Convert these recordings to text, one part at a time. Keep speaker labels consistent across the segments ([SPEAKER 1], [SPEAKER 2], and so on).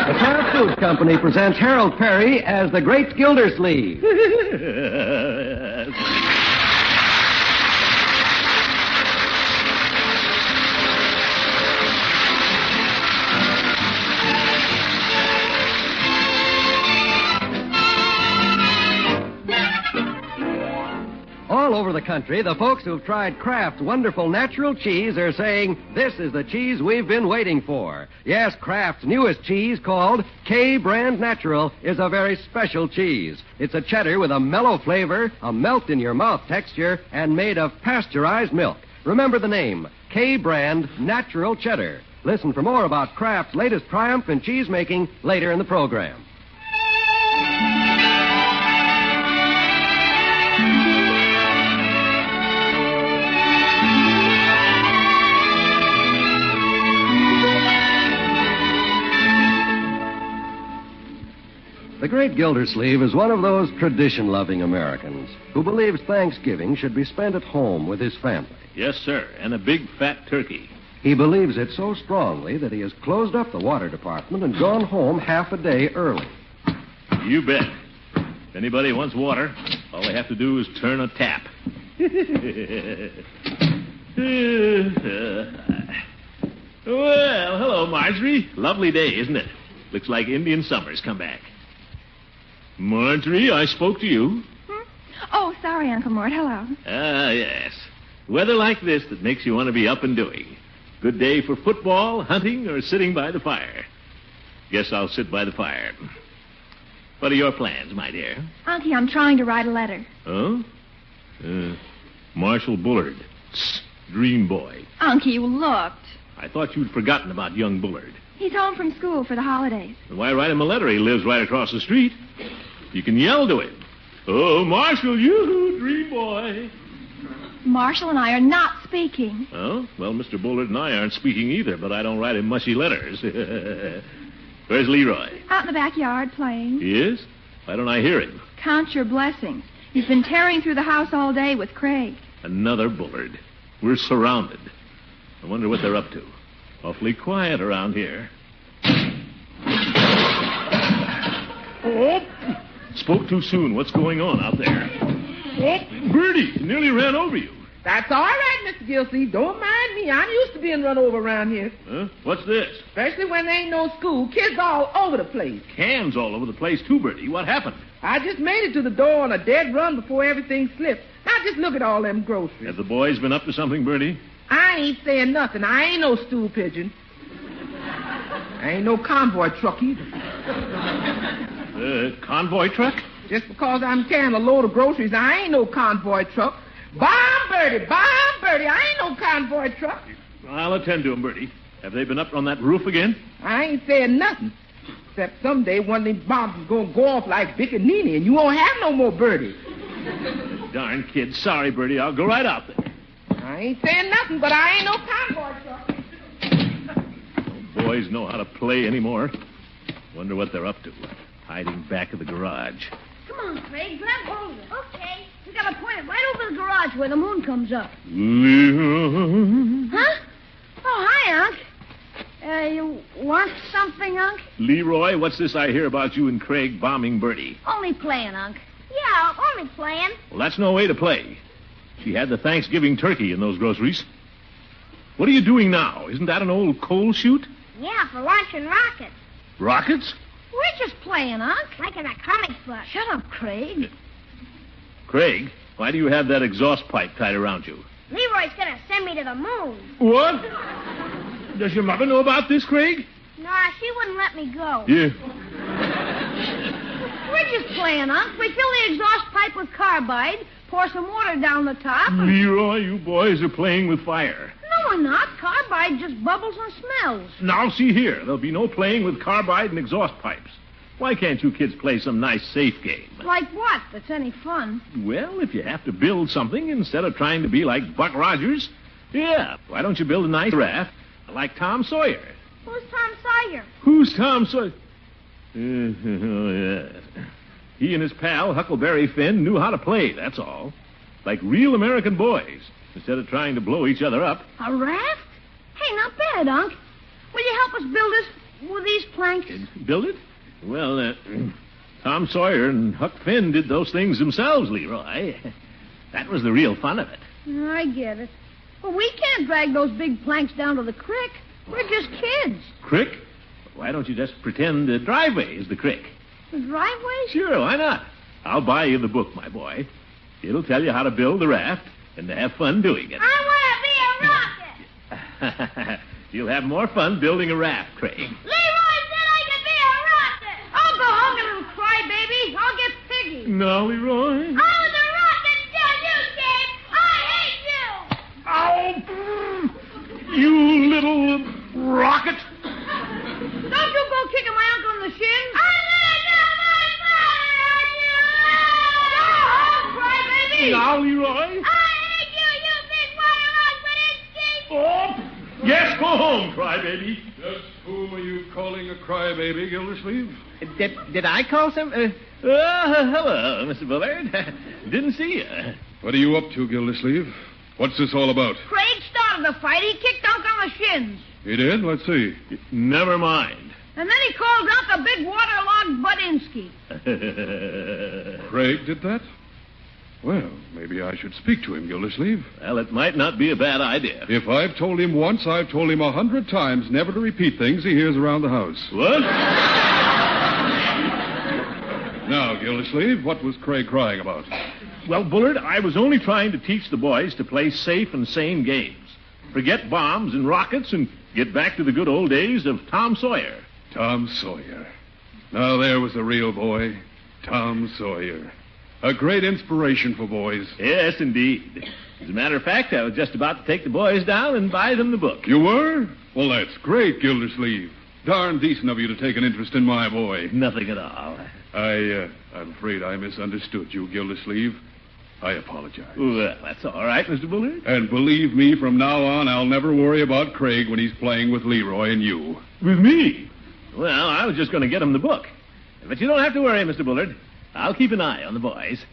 [SPEAKER 1] The Kraft Foods Company presents Harold Perry as the Great Gildersleeve. All over the country, the folks who've tried Kraft's wonderful natural cheese are saying, this is the cheese we've been waiting for. Yes, Kraft's newest cheese, called K-Brand Natural, is a very special cheese. It's a cheddar with a mellow flavor, a melt-in-your-mouth texture, and made of pasteurized milk. Remember the name, K-Brand Natural Cheddar. Listen for more about Kraft's latest triumph in cheese making later in the program. The great Gildersleeve is one of those tradition-loving Americans who believes Thanksgiving should be spent at home with his family.
[SPEAKER 2] Yes, sir, and a big fat turkey.
[SPEAKER 1] He believes it so strongly that he has closed up the water department and gone home half a day early.
[SPEAKER 2] You bet. If anybody wants water, all they have to do is turn a tap. Well, hello, Marjorie. Lovely day, isn't it? Looks like Indian summer's come back. Marjorie, I spoke to you.
[SPEAKER 3] Oh, sorry, Uncle Mort. Hello.
[SPEAKER 2] Yes. Weather like this that makes you want to be up and doing. Good day for football, hunting, or sitting by the fire. Guess I'll sit by the fire. What are your plans, my dear?
[SPEAKER 3] Unky, I'm trying to write a letter.
[SPEAKER 2] Oh? Marshall Bullard. Dream boy.
[SPEAKER 3] Unky, you looked.
[SPEAKER 2] I thought you'd forgotten about young Bullard.
[SPEAKER 3] He's home from school for the holidays.
[SPEAKER 2] Then why write him a letter? He lives right across the street. You can yell to him. Oh, Marshall, you dream boy.
[SPEAKER 3] Marshall and I are not speaking.
[SPEAKER 2] Oh? Well, Mr. Bullard and I aren't speaking either, but I don't write him mushy letters. Where's Leroy?
[SPEAKER 3] Out in the backyard playing.
[SPEAKER 2] He is? Why don't I hear him?
[SPEAKER 3] Count your blessings. He's been tearing through the house all day with Craig.
[SPEAKER 2] Another Bullard. We're surrounded. I wonder what they're up to. Awfully quiet around here. Oh! Spoke too soon. What's going on out there? Oh, Bertie, nearly ran over you.
[SPEAKER 4] That's all right, Mr. Gildersleeve. Don't mind me. I'm used to being run over around here.
[SPEAKER 2] Huh? What's this?
[SPEAKER 4] Especially when there ain't no school. Kids all over the place.
[SPEAKER 2] Cans all over the place, too, Bertie. What happened?
[SPEAKER 4] I just made it to the door on a dead run before everything slipped. Now just look at all them groceries.
[SPEAKER 2] Have the boys been up to something, Bertie?
[SPEAKER 4] I ain't saying nothing. I ain't no stool pigeon. I ain't no convoy truck either.
[SPEAKER 2] Convoy truck?
[SPEAKER 4] Just because I'm carrying a load of groceries, I ain't no convoy truck. Bomb Bertie, I ain't no convoy truck.
[SPEAKER 2] I'll attend to them, Bertie. Have they been up on that roof again?
[SPEAKER 4] I ain't saying nothing. Except someday one of them bombs is going to go off like Vic and Nene, and you won't have no more Bertie.
[SPEAKER 2] Darn kid. Sorry, Bertie. I'll go right out there.
[SPEAKER 4] I ain't saying nothing, but I ain't no convoy truck.
[SPEAKER 2] No boys know how to play anymore. Wonder what they're up to. Hiding back of the garage.
[SPEAKER 5] Come on, Craig. Grab hold of it. Okay. We gotta point it right over the garage where the moon comes up. Huh? Oh, hi, Unc. You want something, Unc?
[SPEAKER 2] Leroy, what's this I hear about you and Craig bombing Bertie?
[SPEAKER 5] Only playing, Unc. Yeah, only playing.
[SPEAKER 2] Well, that's no way to play. She had the Thanksgiving turkey in those groceries. What are you doing now? Isn't that an old coal chute?
[SPEAKER 5] Yeah, for launching rockets.
[SPEAKER 2] Rockets?
[SPEAKER 5] We're just playing, Unc. Like in a comic book.
[SPEAKER 3] Shut up, Craig.
[SPEAKER 2] Craig, why do you have that exhaust pipe tied around you?
[SPEAKER 5] Leroy's gonna send me to the moon.
[SPEAKER 2] What? Does your mother know about this, Craig?
[SPEAKER 5] Nah, she wouldn't let me go.
[SPEAKER 2] Yeah.
[SPEAKER 3] We're just playing, Unc. We fill the exhaust pipe with carbide, pour some water down the top.
[SPEAKER 2] Leroy, you boys are playing with fire.
[SPEAKER 3] No, we're not. Carbide just bubbles and smells.
[SPEAKER 2] Now, see here. There'll be no playing with carbide and exhaust pipes. Why can't you kids play some nice, safe game?
[SPEAKER 3] Like what? That's any fun.
[SPEAKER 2] Well, if you have to build something instead of trying to be like Buck Rogers, yeah, why don't you build a nice raft like Tom Sawyer?
[SPEAKER 5] Who's Tom Sawyer?
[SPEAKER 2] Who's Tom Sawyer? Oh, yes. He and his pal, Huckleberry Finn, knew how to play, that's all. Like real American boys, instead of trying to blow each other up.
[SPEAKER 3] A raft? Hey, not bad, Unc. Will you help us build this were these planks?
[SPEAKER 2] Build it? Well, Tom Sawyer and Huck Finn did those things themselves, Leroy. That was the real fun of it.
[SPEAKER 3] I get it. Well, we can't drag those big planks down to the creek. We're just kids.
[SPEAKER 2] Crick? Why don't you just pretend the driveway is the crick?
[SPEAKER 3] The driveway?
[SPEAKER 2] Sure, why not? I'll buy you the book, my boy. It'll tell you how to build the raft and to have fun doing it.
[SPEAKER 3] I want to be a rocket.
[SPEAKER 2] You'll have more fun building a raft, Craig.
[SPEAKER 3] Leroy said I could be a rocket. I'll go home, you little crybaby. I'll get Piggy.
[SPEAKER 2] No, Leroy.
[SPEAKER 3] I was a rocket until you came. I hate you.
[SPEAKER 2] Oh, you little rocket.
[SPEAKER 3] Don't you go kicking my uncle in the shins. I'm going to tell my father on you. Go home, crybaby.
[SPEAKER 2] Now, Leroy.
[SPEAKER 3] I hate you, you big water husband.
[SPEAKER 2] Oh, yes, go home, crybaby.
[SPEAKER 6] Just whom are you calling a crybaby, Gildersleeve?
[SPEAKER 2] Did I call some? Hello, Mr. Bullard. Didn't see you.
[SPEAKER 6] What are you up to, Gildersleeve? What's this all about?
[SPEAKER 3] Craig started the fight. He kicked Unc on the shins.
[SPEAKER 6] He did? Let's see.
[SPEAKER 2] Never mind.
[SPEAKER 3] And then he called out the big waterlogged Budinsky.
[SPEAKER 6] Craig did that? Well, maybe I should speak to him, Gildersleeve.
[SPEAKER 2] Well, it might not be a bad idea.
[SPEAKER 6] If I've told him once, I've told him 100 times never to repeat things he hears around the house.
[SPEAKER 2] What?
[SPEAKER 6] Now, Gildersleeve, what was Craig crying about?
[SPEAKER 2] Well, Bullard, I was only trying to teach the boys to play safe and sane games. Forget bombs and rockets and get back to the good old days of Tom Sawyer.
[SPEAKER 6] Tom Sawyer. Now, there was the real boy, Tom Sawyer. A great inspiration for boys.
[SPEAKER 2] Yes, indeed. As a matter of fact, I was just about to take the boys down and buy them the book.
[SPEAKER 6] You were? Well, that's great, Gildersleeve. Darn decent of you to take an interest in my boy.
[SPEAKER 2] Nothing at all.
[SPEAKER 6] I'm afraid I misunderstood you, Gildersleeve. I apologize.
[SPEAKER 2] Well, that's all right, Mr. Bullard.
[SPEAKER 6] And believe me, from now on, I'll never worry about Craig when he's playing with Leroy and you.
[SPEAKER 2] With me? Well, I was just going to get him the book. But you don't have to worry, Mr. Bullard. I'll keep an eye on the boys.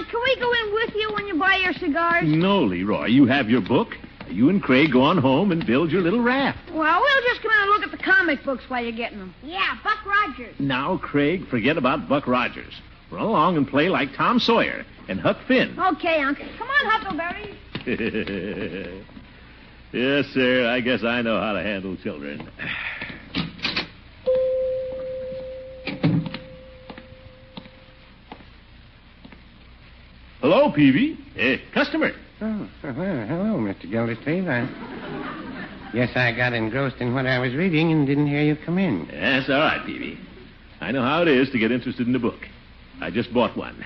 [SPEAKER 3] Can we go in with you when you buy your cigars?
[SPEAKER 2] No, Leroy. You have your book. You and Craig go on home and build your little raft.
[SPEAKER 3] Well, we'll just come in and look at the comic books while you're getting them. Yeah, Buck Rogers.
[SPEAKER 2] Now, Craig, forget about Buck Rogers. Run along and play like Tom Sawyer and Huck Finn.
[SPEAKER 3] Okay, Unc. Come on, Huckleberry.
[SPEAKER 2] Yes, sir. I guess I know how to handle children. Hello, Peavy. Customer.
[SPEAKER 7] Oh, hello, Mr. Gildersleeve. Yes, I got engrossed in what I was reading and didn't hear you come in.
[SPEAKER 2] That's all right, Peavy. I know how it is to get interested in a book. I just bought one.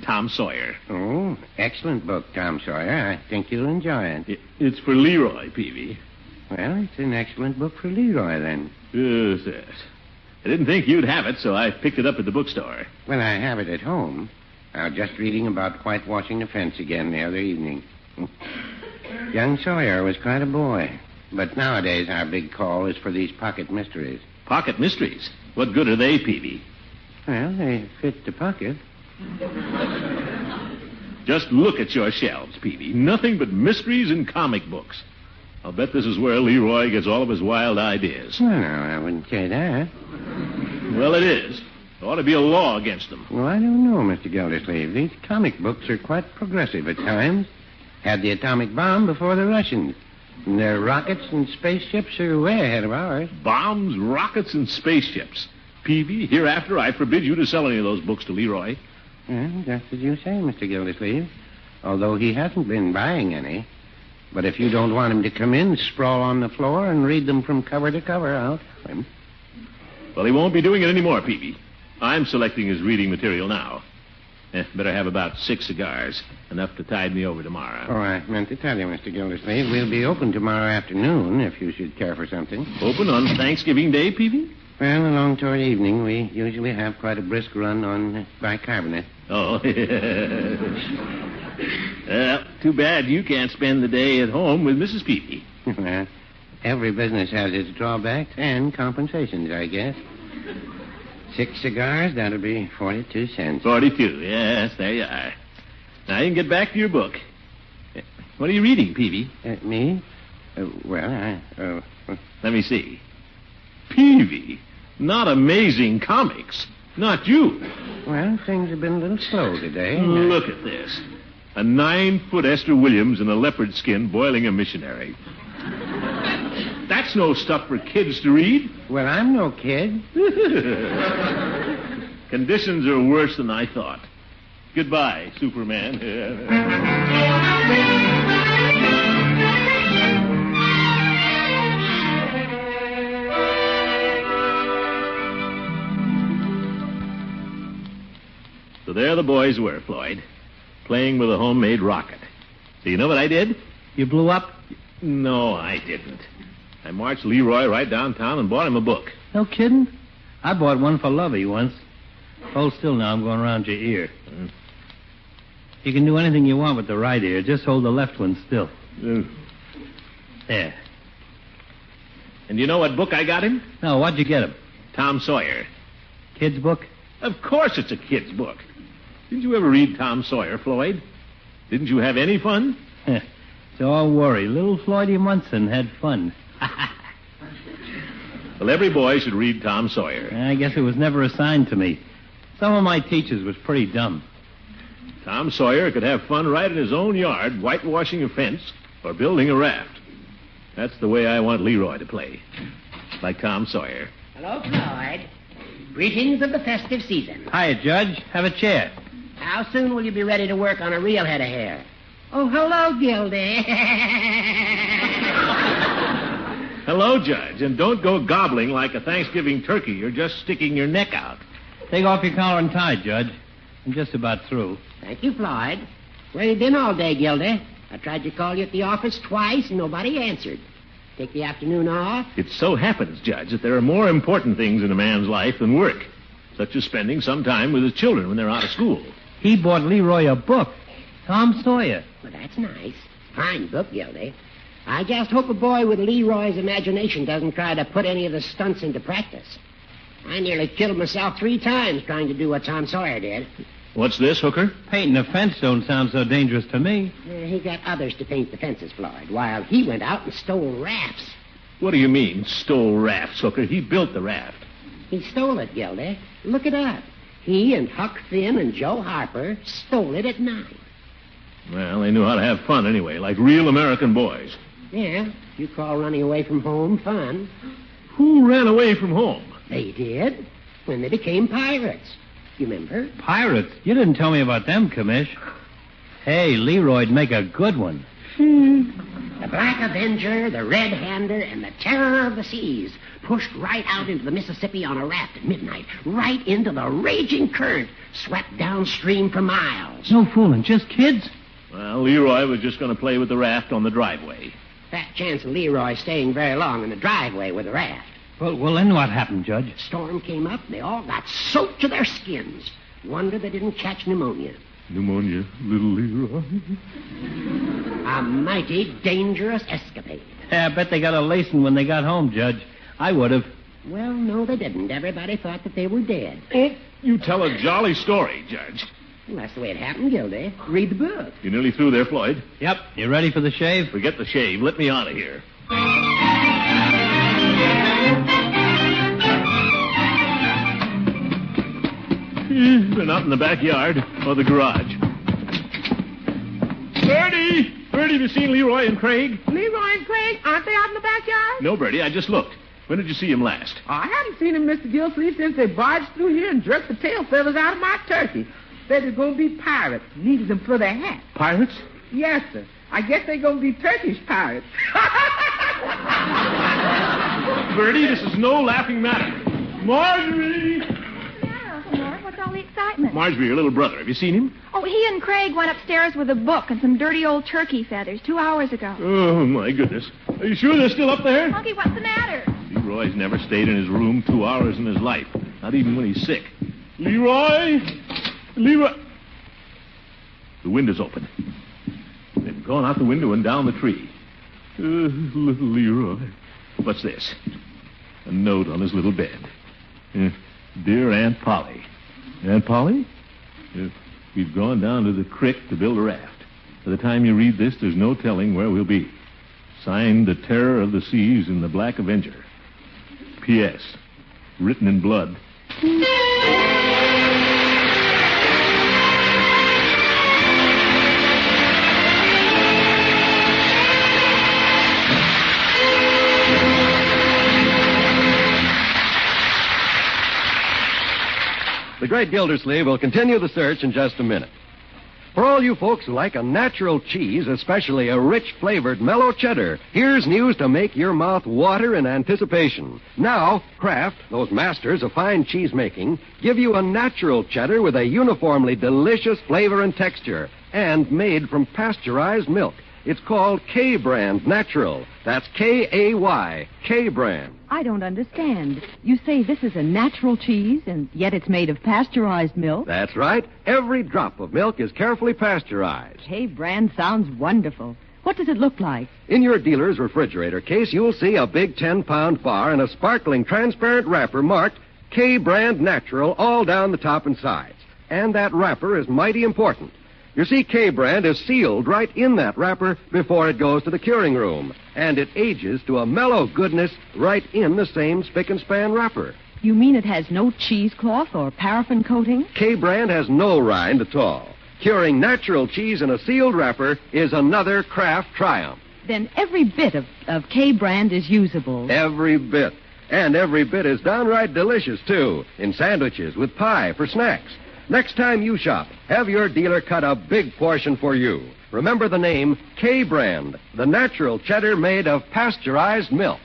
[SPEAKER 2] Tom Sawyer.
[SPEAKER 7] Oh, excellent book, Tom Sawyer. I think you'll enjoy it.
[SPEAKER 2] It's for Leroy, Peavy.
[SPEAKER 7] Well, it's an excellent book for Leroy, then.
[SPEAKER 2] Yes. I didn't think you'd have it, so I picked it up at the bookstore.
[SPEAKER 7] Well, I have it at home. I was just reading about whitewashing the fence again the other evening. Young Sawyer was quite a boy. But nowadays our big call is for these pocket mysteries.
[SPEAKER 2] Pocket mysteries? What good are they, Peavy?
[SPEAKER 7] Well, they fit the pocket.
[SPEAKER 2] Just look at your shelves, Peavy. Nothing but mysteries and comic books. I'll bet this is where Leroy gets all of his wild ideas.
[SPEAKER 7] Well, no, I wouldn't say that.
[SPEAKER 2] Well, it is. There ought to be a law against them.
[SPEAKER 7] Well, I don't know, Mr. Gildersleeve. These comic books are quite progressive at times. Had the atomic bomb before the Russians. And their rockets and spaceships are way ahead of ours.
[SPEAKER 2] Bombs, rockets, and spaceships. Peavy, hereafter I forbid you to sell any of those books to Leroy.
[SPEAKER 7] Well, just as you say, Mr. Gildersleeve. Although he hasn't been buying any. But if you don't want him to come in, sprawl on the floor and read them from cover to cover, I'll tell him.
[SPEAKER 2] Well, he won't be doing it anymore, Peavy. I'm selecting his reading material now. Better have about 6 cigars. Enough to tide me over tomorrow.
[SPEAKER 7] Oh, I meant to tell you, Mr. Gildersleeve, we'll be open tomorrow afternoon if you should care for something.
[SPEAKER 2] Open on Thanksgiving Day, Peavy?
[SPEAKER 7] Well, along toward evening, we usually have quite a brisk run on bicarbonate.
[SPEAKER 2] Oh, well, too bad you can't spend the day at home with Mrs. Peavy.
[SPEAKER 7] Well, Every business has its drawbacks and compensations, I guess. 6 cigars, that'll be 42 cents.
[SPEAKER 2] 42, yes, there you are. Now you can get back to your book. What are you reading, Peavy?
[SPEAKER 7] Me?
[SPEAKER 2] Let me see. Peavy, not Amazing Comics. Not you.
[SPEAKER 7] Well, things have been a little slow today.
[SPEAKER 2] Look at this. A 9-foot Esther Williams in a leopard skin boiling a missionary. That's no stuff for kids to read.
[SPEAKER 7] Well, I'm no kid.
[SPEAKER 2] Conditions are worse than I thought. Goodbye, Superman. So there the boys were, Floyd, playing with a homemade rocket. So you know what I did?
[SPEAKER 8] You blew up?
[SPEAKER 2] No, I didn't. I marched Leroy right downtown and bought him a book.
[SPEAKER 8] No kidding? I bought one for Lovey once. Hold still now, I'm going around your ear. You can do anything you want with the right ear. Just hold the left one still. There.
[SPEAKER 2] And you know what book I got him?
[SPEAKER 8] No, what'd you get him?
[SPEAKER 2] Tom Sawyer.
[SPEAKER 8] Kid's book?
[SPEAKER 2] Of course it's a kid's book. Didn't you ever read Tom Sawyer, Floyd? Didn't you have any fun?
[SPEAKER 8] Don't worry. Little Floydie Munson had fun.
[SPEAKER 2] Well, every boy should read Tom Sawyer.
[SPEAKER 8] I guess it was never assigned to me. Some of my teachers was pretty dumb.
[SPEAKER 2] Tom Sawyer could have fun right in his own yard, whitewashing a fence or building a raft. That's the way I want Leroy to play. Like Tom Sawyer.
[SPEAKER 9] Hello, Floyd. Greetings of the festive season.
[SPEAKER 8] Hiya, Judge. Have a chair.
[SPEAKER 9] How soon will you be ready to work on a real head of hair? Oh, hello, Gildy.
[SPEAKER 2] Hello, Judge, and don't go gobbling like a Thanksgiving turkey. You're just sticking your neck out.
[SPEAKER 8] Take off your collar and tie, Judge. I'm just about through.
[SPEAKER 9] Thank you, Floyd. Where you been all day, Gildy? I tried to call you at the office twice, and nobody answered. Take the afternoon off?
[SPEAKER 2] It so happens, Judge, that there are more important things in a man's life than work, such as spending some time with his children when they're out of school.
[SPEAKER 8] He bought Leroy a book. Tom Sawyer.
[SPEAKER 9] Well, that's nice. Fine book, Gildy. I just hope a boy with Leroy's imagination doesn't try to put any of the stunts into practice. I nearly killed myself 3 times trying to do what Tom Sawyer did.
[SPEAKER 2] What's this, Hooker?
[SPEAKER 8] Painting a fence don't sound so dangerous to me.
[SPEAKER 9] He got others to paint the fences, Floyd, while he went out and stole rafts.
[SPEAKER 2] What do you mean, stole rafts, Hooker? He built the raft.
[SPEAKER 9] He stole it, Gildy. Look it up. He and Huck Finn and Joe Harper stole it at night.
[SPEAKER 2] Well, they knew how to have fun anyway, like real American boys.
[SPEAKER 9] Yeah, you call running away from home fun.
[SPEAKER 2] Who ran away from home?
[SPEAKER 9] They did, when they became pirates. You remember?
[SPEAKER 8] Pirates? You didn't tell me about them, Commish. Hey, Leroy'd make a good one.
[SPEAKER 9] The Black Avenger, the Red Hander, and the Terror of the Seas pushed right out into the Mississippi on a raft at midnight, right into the raging current, swept downstream for miles.
[SPEAKER 8] No fooling, just kids?
[SPEAKER 2] Well, Leroy was just going to play with the raft on the driveway.
[SPEAKER 9] Fat chance of Leroy staying very long in the driveway with the raft.
[SPEAKER 8] Well, then what happened, Judge?
[SPEAKER 9] Storm came up, they all got soaked to their skins. Wonder they didn't catch pneumonia.
[SPEAKER 2] Pneumonia, little Leroy.
[SPEAKER 9] A mighty dangerous escapade.
[SPEAKER 8] I bet they got a lacing when they got home, Judge. I would have.
[SPEAKER 9] Well, no, they didn't. Everybody thought that they were dead.
[SPEAKER 2] You tell a jolly story, Judge.
[SPEAKER 9] Well, that's the way it happened, Gildy. Read the book.
[SPEAKER 2] You nearly through there, Floyd?
[SPEAKER 8] Yep. You ready for the shave?
[SPEAKER 2] Forget the shave. Let me out of here. They're not in the backyard or the garage. Bertie! Bertie, have you seen Leroy and Craig?
[SPEAKER 4] Leroy and Craig, aren't they out in the backyard?
[SPEAKER 2] No, Bertie, I just looked. When did you see him last?
[SPEAKER 4] I haven't seen him, Mr. Gildersleeve, since they barged through here and jerked the tail feathers out of my turkey. Said they're going to be pirates. Needed them for their hat.
[SPEAKER 2] Pirates?
[SPEAKER 4] Yes, sir. I guess they're going to be Turkish pirates.
[SPEAKER 2] Bertie, this is no laughing matter. Marjorie!
[SPEAKER 5] What's all the excitement?
[SPEAKER 2] Marjorie, your little brother. Have you seen him?
[SPEAKER 5] Oh, he and Craig went upstairs with a book and some dirty old turkey feathers 2 hours ago.
[SPEAKER 2] Oh, my goodness. Are you sure they're still up there?
[SPEAKER 5] Monkey, what's the matter?
[SPEAKER 2] Leroy's never stayed in his room 2 hours in his life, not even when he's sick. Leroy! Leroy! The window's open. They've gone out the window and down the tree. Little Leroy. What's this? A note on his little bed. Dear Aunt Polly. Aunt Polly? We've gone down to the creek to build a raft. By the time you read this, there's no telling where we'll be. Signed, The Terror of the Seas and the Black Avenger. P.S. Written in blood.
[SPEAKER 1] The great Gildersleeve will continue the search in just a minute. For all you folks who like a natural cheese, especially a rich-flavored mellow cheddar, here's news to make your mouth water in anticipation. Now, Kraft, those masters of fine cheese making, give you a natural cheddar with a uniformly delicious flavor and texture, and made from pasteurized milk. It's called K-Brand Natural. That's K-A-Y, K-Brand.
[SPEAKER 10] I don't understand. You say this is a natural cheese, and yet it's made of pasteurized milk?
[SPEAKER 1] That's right. Every drop of milk is carefully pasteurized.
[SPEAKER 10] K-Brand sounds wonderful. What does it look like?
[SPEAKER 1] In your dealer's refrigerator case, you'll see a big 10-pound bar and a sparkling transparent wrapper marked K-Brand Natural all down the top and sides. And that wrapper is mighty important. You see, K-Brand is sealed right in that wrapper before it goes to the curing room. And it ages to a mellow goodness right in the same spick-and-span wrapper.
[SPEAKER 10] You mean it has no cheesecloth or paraffin coating?
[SPEAKER 1] K-Brand has no rind at all. Curing natural cheese in a sealed wrapper is another Kraft triumph.
[SPEAKER 10] Then every bit of K-Brand is usable.
[SPEAKER 1] Every bit. And every bit is downright delicious, too, in sandwiches, with pie, for snacks. Next time you shop, have your dealer cut a big portion for you. Remember the name K-Brand, the natural cheddar made of pasteurized milk.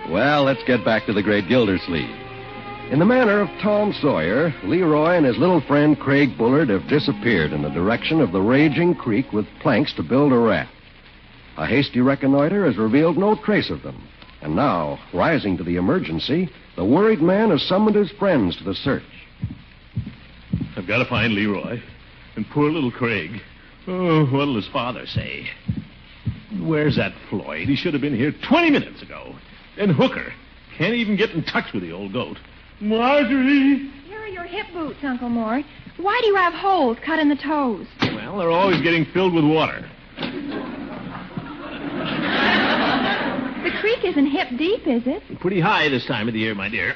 [SPEAKER 1] Well, let's get back to the great Gildersleeve. In the manner of Tom Sawyer, Leroy and his little friend Craig Bullard have disappeared in the direction of the raging creek with planks to build a raft. A hasty reconnoiter has revealed no trace of them. And now, rising to the emergency, the worried man has summoned his friends to the search.
[SPEAKER 2] I've got to find Leroy. And poor little Craig. Oh, what'll his father say? Where's that Floyd? He should have been here 20 minutes ago. And Hooker. Can't even get in touch with the old goat. Marjorie!
[SPEAKER 5] Here are your hip boots, Uncle Mort. Why do you have holes cut in the toes?
[SPEAKER 2] Well, they're always getting filled with water.
[SPEAKER 5] The creek isn't hip deep, is it?
[SPEAKER 2] Pretty high this time of the year, my dear.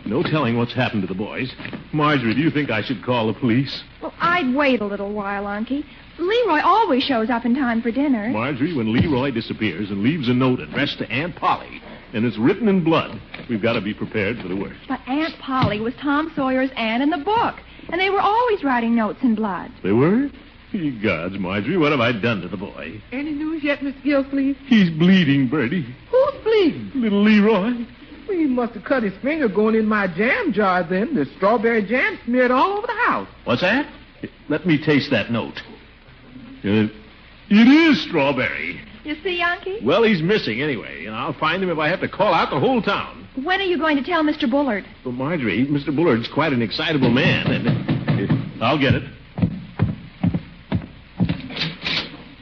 [SPEAKER 2] No telling what's happened to the boys. Marjorie, do you think I should call the police?
[SPEAKER 5] Well, I'd wait a little while, Unky. Leroy always shows up in time for dinner.
[SPEAKER 2] Marjorie, when Leroy disappears and leaves a note addressed to Aunt Polly, and it's written in blood, we've got to be prepared for the worst.
[SPEAKER 5] But Aunt Polly was Tom Sawyer's aunt in the book, and they were always writing notes in blood.
[SPEAKER 2] They were? Ye gods, Marjorie, what have I done to the boy?
[SPEAKER 4] Any news yet, Mr. Gildersleeve?
[SPEAKER 2] He's bleeding, Bertie.
[SPEAKER 4] Who's bleeding?
[SPEAKER 2] Little Leroy.
[SPEAKER 4] Well, he must have cut his finger going in my jam jar then. The strawberry jam smeared all over the house.
[SPEAKER 2] What's that? Let me taste that note. It is strawberry.
[SPEAKER 5] You see, Unky?
[SPEAKER 2] Well, he's missing anyway, and I'll find him if I have to call out the whole town.
[SPEAKER 5] When are you going to tell Mr. Bullard?
[SPEAKER 2] Well, Marjorie, Mr. Bullard's quite an excitable man, and I'll get it.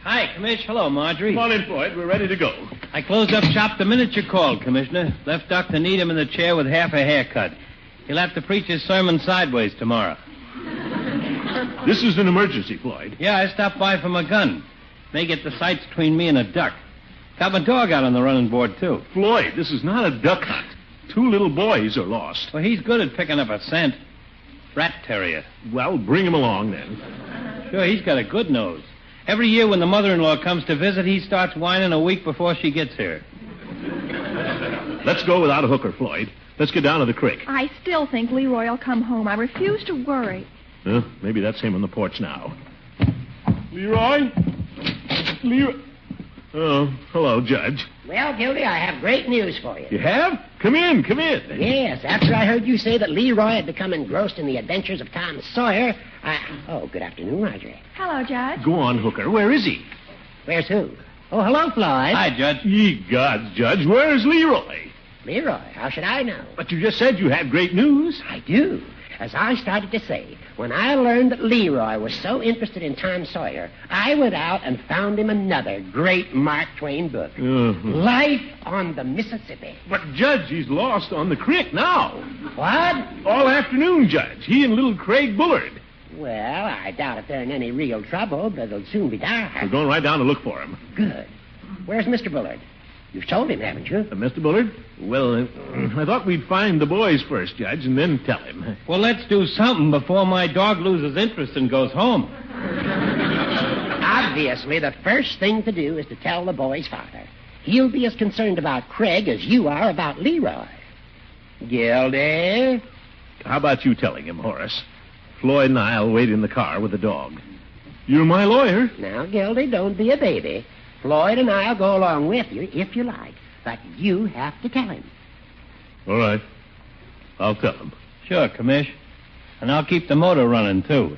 [SPEAKER 8] Hi, Commish. Hello, Marjorie.
[SPEAKER 2] Come on in, Floyd. We're ready to go.
[SPEAKER 8] I closed up shop the minute you called, Commissioner. Left Dr. Needham in the chair with half a haircut. He'll have to preach his sermon sideways tomorrow.
[SPEAKER 2] This is an emergency, Floyd.
[SPEAKER 8] Yeah, I stopped by for my gun. May get the sights between me and a duck. Got my dog out on the running board, too.
[SPEAKER 2] Floyd, this is not a duck hunt. 2 little boys are lost.
[SPEAKER 8] Well, he's good at picking up a scent. Rat terrier.
[SPEAKER 2] Well, bring him along, then.
[SPEAKER 8] Sure, he's got a good nose. Every year when the mother-in-law comes to visit, he starts whining a week before she gets here.
[SPEAKER 2] Let's go without a hooker, Floyd. Let's get down to the creek.
[SPEAKER 5] I still think Leroy will come home. I refuse to worry.
[SPEAKER 2] Maybe that's him on the porch now. Leroy? Leroy? Oh, hello, Judge.
[SPEAKER 9] Well, Gildy, I have great news for you.
[SPEAKER 2] You have? Come in.
[SPEAKER 9] Yes, after I heard you say that Leroy had become engrossed in the adventures of Tom Sawyer, Oh, good afternoon, Marjorie.
[SPEAKER 5] Hello, Judge.
[SPEAKER 2] Go on, Hooker. Where is he?
[SPEAKER 9] Where's who? Oh, hello, Floyd.
[SPEAKER 8] Hi, Judge.
[SPEAKER 2] Ye gods, Judge, where's Leroy?
[SPEAKER 9] Leroy, how should I know?
[SPEAKER 2] But you just said you had great news.
[SPEAKER 9] I do. As I started to say, when I learned that Leroy was so interested in Tom Sawyer, I went out and found him another great Mark Twain book. Life on the Mississippi.
[SPEAKER 2] But, Judge, he's lost on the creek now.
[SPEAKER 9] What?
[SPEAKER 2] All afternoon, Judge. He and little Craig Bullard.
[SPEAKER 9] Well, I doubt if they're in any real trouble, but it'll soon be dark.
[SPEAKER 2] We're going right down to look for him.
[SPEAKER 9] Good. Where's Mr. Bullard? You've told him, haven't you?
[SPEAKER 2] Mr. Bullard? Well, I thought we'd find the boys first, Judge, and then tell him.
[SPEAKER 8] Well, let's do something before my dog loses interest and goes home.
[SPEAKER 9] Obviously, the first thing to do is to tell the boy's father. He'll be as concerned about Craig as you are about Leroy. Gildy?
[SPEAKER 2] How about you telling him, Horace? Floyd and I'll wait in the car with the dog. You're my lawyer.
[SPEAKER 9] Now, Gildy, don't be a baby. Floyd and I'll go along with you, if you like. But you have to tell him.
[SPEAKER 2] All right. I'll tell him.
[SPEAKER 8] Sure, Commish. And I'll keep the motor running, too.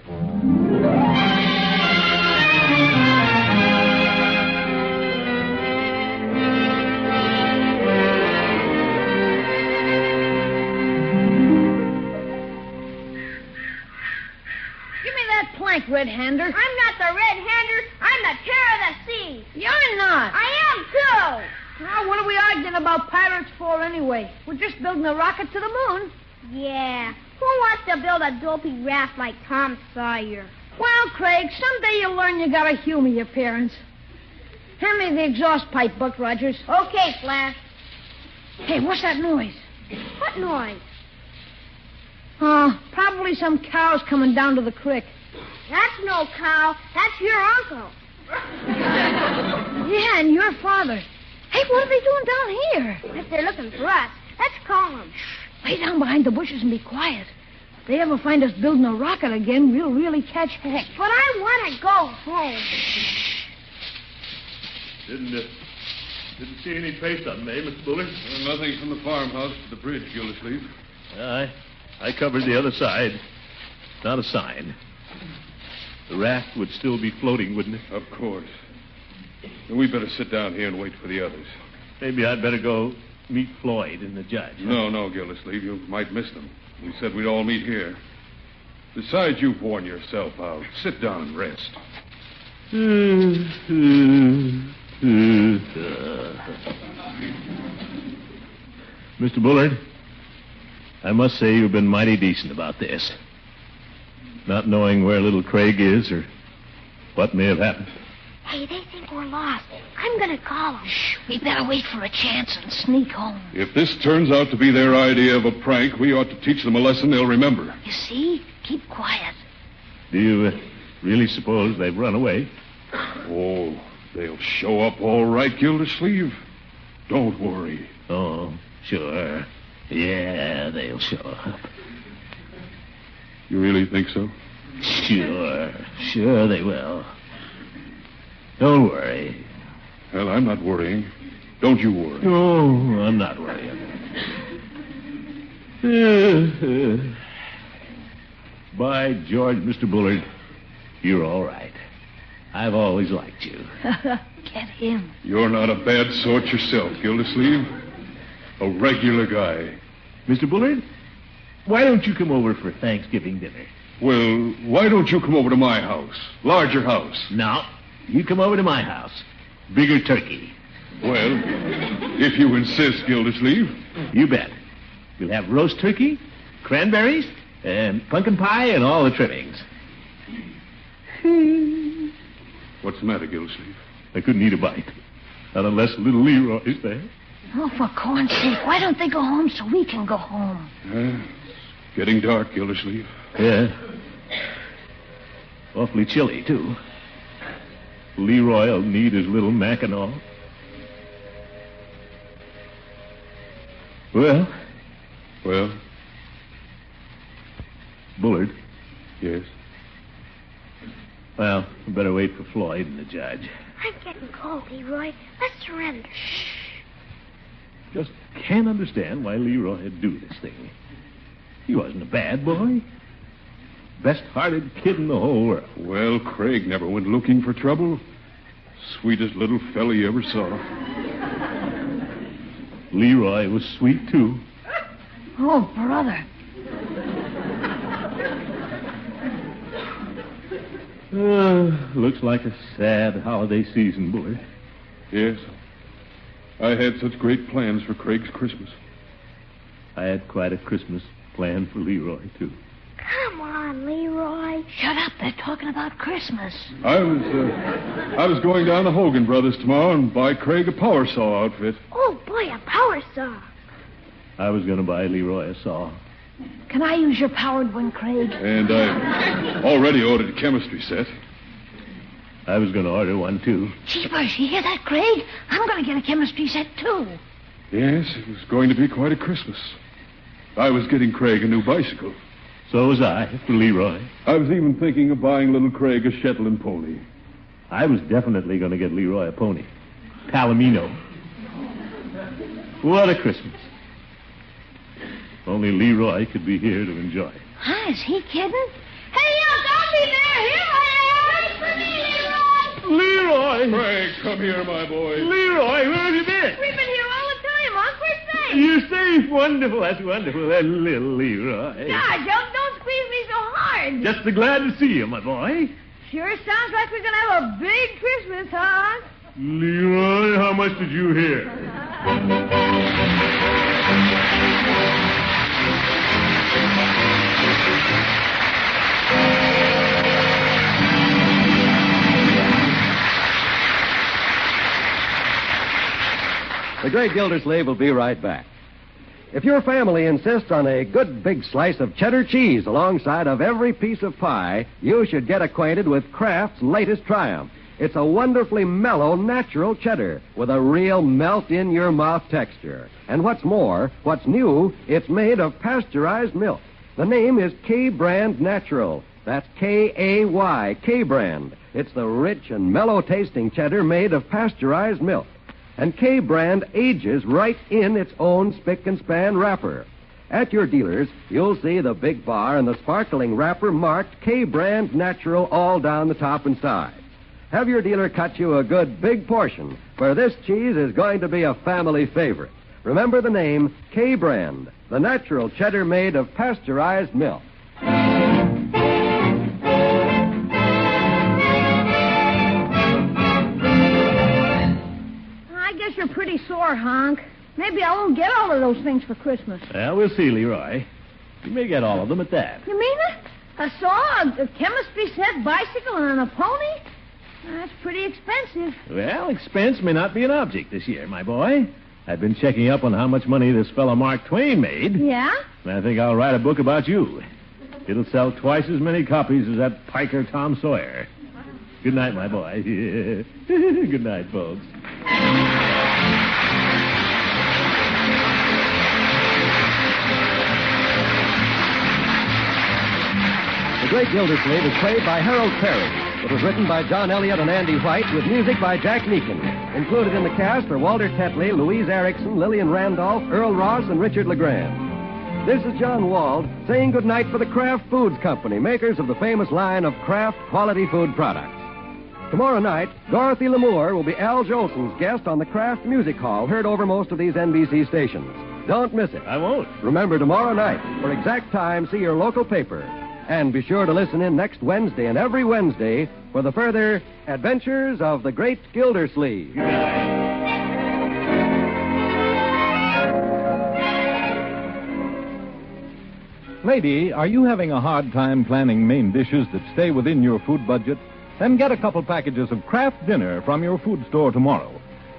[SPEAKER 3] Give me that plank, red-hander.
[SPEAKER 5] I'm not the red-hander. I'm the terror of the sea.
[SPEAKER 3] You're not.
[SPEAKER 5] I am, too.
[SPEAKER 3] Now, what are we arguing about pirates for anyway? We're just building a rocket to the moon.
[SPEAKER 5] Yeah. Who wants to build a dopey raft like Tom Sawyer?
[SPEAKER 3] Well, Craig, someday you'll learn you gotta humor your parents. Hand me the exhaust pipe, Buck Rogers.
[SPEAKER 5] Okay, Flash.
[SPEAKER 3] Hey, what's that noise?
[SPEAKER 5] What noise?
[SPEAKER 3] Probably some cows coming down to the creek.
[SPEAKER 5] That's no cow. That's your uncle.
[SPEAKER 3] Yeah, and your father. Hey, what are they doing down here?
[SPEAKER 5] If they're looking for us, let's call them.
[SPEAKER 3] Lay down behind the bushes and be quiet. If they ever find us building a rocket again, we'll really catch heck.
[SPEAKER 5] But I want to go home.
[SPEAKER 2] Didn't see any trace of them, eh, Mr. Bullard?
[SPEAKER 6] Nothing from the farmhouse to the bridge, Gildersleeve.
[SPEAKER 2] I covered the other side. Not a sign. The raft would still be floating, wouldn't it?
[SPEAKER 6] Of course. We better sit down here and wait for the others.
[SPEAKER 2] Maybe I'd better go meet Floyd and the judge.
[SPEAKER 6] No, Gildersleeve. You might miss them. We said we'd all meet here. Besides, you've worn yourself out. Sit down and rest.
[SPEAKER 2] Mr. Bullard, I must say you've been mighty decent about this. Not knowing where little Craig is or what may have happened.
[SPEAKER 5] Hey, they think we're lost. I'm going to call them.
[SPEAKER 3] Shh, we better wait for a chance and sneak home.
[SPEAKER 6] If this turns out to be their idea of a prank, we ought to teach them a lesson they'll remember.
[SPEAKER 3] You see? Keep quiet.
[SPEAKER 2] Do you really suppose they've run away?
[SPEAKER 6] Oh, they'll show up all right, Gildersleeve. Don't worry.
[SPEAKER 2] Oh, sure. Yeah, they'll show up.
[SPEAKER 6] You really think so?
[SPEAKER 2] Sure they will. Don't worry.
[SPEAKER 6] Well, I'm not worrying. Don't you worry.
[SPEAKER 2] No, I'm not worrying. By George, Mr. Bullard, you're all right. I've always liked you.
[SPEAKER 3] Get him.
[SPEAKER 6] You're not a bad sort yourself, Gildersleeve. A regular guy.
[SPEAKER 2] Mr. Bullard, why don't you come over for Thanksgiving dinner?
[SPEAKER 6] Well, why don't you come over to my house? Larger house.
[SPEAKER 2] No, you come over to my house. Bigger turkey.
[SPEAKER 6] Well, if you insist, Gildersleeve.
[SPEAKER 2] You bet. We'll have roast turkey, cranberries, and pumpkin pie and all the trimmings.
[SPEAKER 6] What's the matter, Gildersleeve?
[SPEAKER 2] I couldn't eat a bite. Not unless little Leroy's there.
[SPEAKER 3] Oh, for corn's sake, why don't they go home so we can go home?
[SPEAKER 6] It's getting dark, Gildersleeve.
[SPEAKER 2] Yeah. Awfully chilly, too. Leroy'll need his little Mackinaw. Well? Bullard.
[SPEAKER 6] Yes?
[SPEAKER 2] Well, we better wait for Floyd and the judge.
[SPEAKER 5] I'm getting cold, Leroy. Let's surrender.
[SPEAKER 2] Just can't understand why Leroy'd do this thing. He wasn't a bad boy. Best-hearted kid in the whole world.
[SPEAKER 6] Well, Craig never went looking for trouble. Sweetest little fella you ever saw.
[SPEAKER 2] Leroy was sweet, too.
[SPEAKER 3] Oh, brother.
[SPEAKER 2] Looks like a sad holiday season, boy.
[SPEAKER 6] Yes. I had such great plans for Craig's Christmas.
[SPEAKER 2] I had quite a Christmas plan for Leroy, too.
[SPEAKER 5] Come on, Leroy.
[SPEAKER 3] Shut up. They're talking about Christmas.
[SPEAKER 6] I was going down to Hogan Brothers tomorrow and buy Craig a power saw outfit.
[SPEAKER 5] Oh, boy, a power saw.
[SPEAKER 2] I was going to buy Leroy a saw.
[SPEAKER 3] Can I use your powered one, Craig?
[SPEAKER 6] And I already ordered a chemistry set.
[SPEAKER 2] I was going to order one, too.
[SPEAKER 3] Jeepers, you hear that, Craig? I'm going to get a chemistry set, too.
[SPEAKER 6] Yes, it was going to be quite a Christmas. I was getting Craig a new bicycle.
[SPEAKER 2] So was I, for Leroy.
[SPEAKER 6] I was even thinking of buying little Craig a Shetland pony.
[SPEAKER 2] I was definitely going to get Leroy a pony. Palomino. What a Christmas. Only Leroy could be here to enjoy it.
[SPEAKER 3] Huh, is he kidding?
[SPEAKER 5] Hey, don't be there. Here I am. Wait for me, Leroy.
[SPEAKER 2] Leroy!
[SPEAKER 6] Craig, come here, my boy.
[SPEAKER 2] Leroy, where have you been?
[SPEAKER 5] We've been here all the time, Unc. We're safe.
[SPEAKER 2] You're safe. Wonderful. That's wonderful. That little Leroy.
[SPEAKER 5] Gosh, don't squeeze me so hard.
[SPEAKER 2] Just glad to see you, my boy.
[SPEAKER 5] Sure sounds like we're going to have a big Christmas, huh, Unc?
[SPEAKER 2] Leroy, how much did you hear?
[SPEAKER 1] The great Gildersleeve will be right back. If your family insists on a good big slice of cheddar cheese alongside of every piece of pie, you should get acquainted with Kraft's latest triumph. It's a wonderfully mellow, natural cheddar with a real melt-in-your-mouth texture. And what's more, what's new, it's made of pasteurized milk. The name is K-Brand Natural. That's K-A-Y, K-Brand. It's the rich and mellow-tasting cheddar made of pasteurized milk. And K-Brand ages right in its own spick-and-span wrapper. At your dealers, you'll see the big bar and the sparkling wrapper marked K-Brand Natural all down the top and sides. Have your dealer cut you a good big portion, for this cheese is going to be a family favorite. Remember the name K-Brand, the natural cheddar made of pasteurized milk.
[SPEAKER 3] I guess you're pretty sore, Honk. Maybe I won't get all of those things for Christmas.
[SPEAKER 2] Well, we'll see, Leroy. You may get all of them at that.
[SPEAKER 3] You mean it? A saw, a chemistry set, bicycle, and a pony? That's pretty expensive.
[SPEAKER 2] Well, expense may not be an object this year, my boy. I've been checking up on how much money this fellow Mark Twain made.
[SPEAKER 3] Yeah?
[SPEAKER 2] And I think I'll write a book about you. It'll sell twice as many copies as that piker Tom Sawyer. Good night, my boy. Good night, folks.
[SPEAKER 1] The Great Gildersleeve is played by Harold Perry. It was written by John Elliott and Andy White with music by Jack Meakin. Included in the cast are Walter Tetley, Louise Erickson, Lillian Randolph, Earl Ross, and Richard LeGrand. This is John Wald saying goodnight for the Kraft Foods Company, makers of the famous line of Kraft quality food products. Tomorrow night, Dorothy Lamour will be Al Jolson's guest on the Kraft Music Hall, heard over most of these NBC stations. Don't miss it.
[SPEAKER 2] I won't.
[SPEAKER 1] Remember, tomorrow night, for exact time, see your local paper. And be sure to listen in next Wednesday and every Wednesday for the further adventures of the Great Gildersleeve.
[SPEAKER 11] Lady, are you having a hard time planning main dishes that stay within your food budget? Then get a couple packages of Kraft Dinner from your food store tomorrow.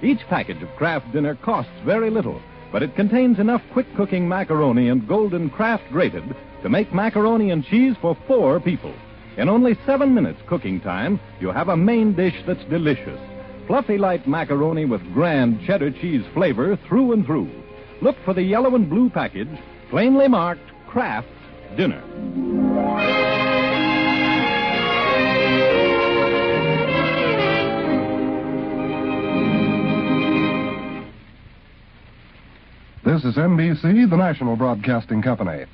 [SPEAKER 11] Each package of Kraft Dinner costs very little, but it contains enough quick-cooking macaroni and golden Kraft grated to make macaroni and cheese for 4 people. In only 7 minutes cooking time, you have a main dish that's delicious. Fluffy light macaroni with grand cheddar cheese flavor through and through. Look for the yellow and blue package, plainly marked Kraft Dinner.
[SPEAKER 12] This is NBC, the national broadcasting company.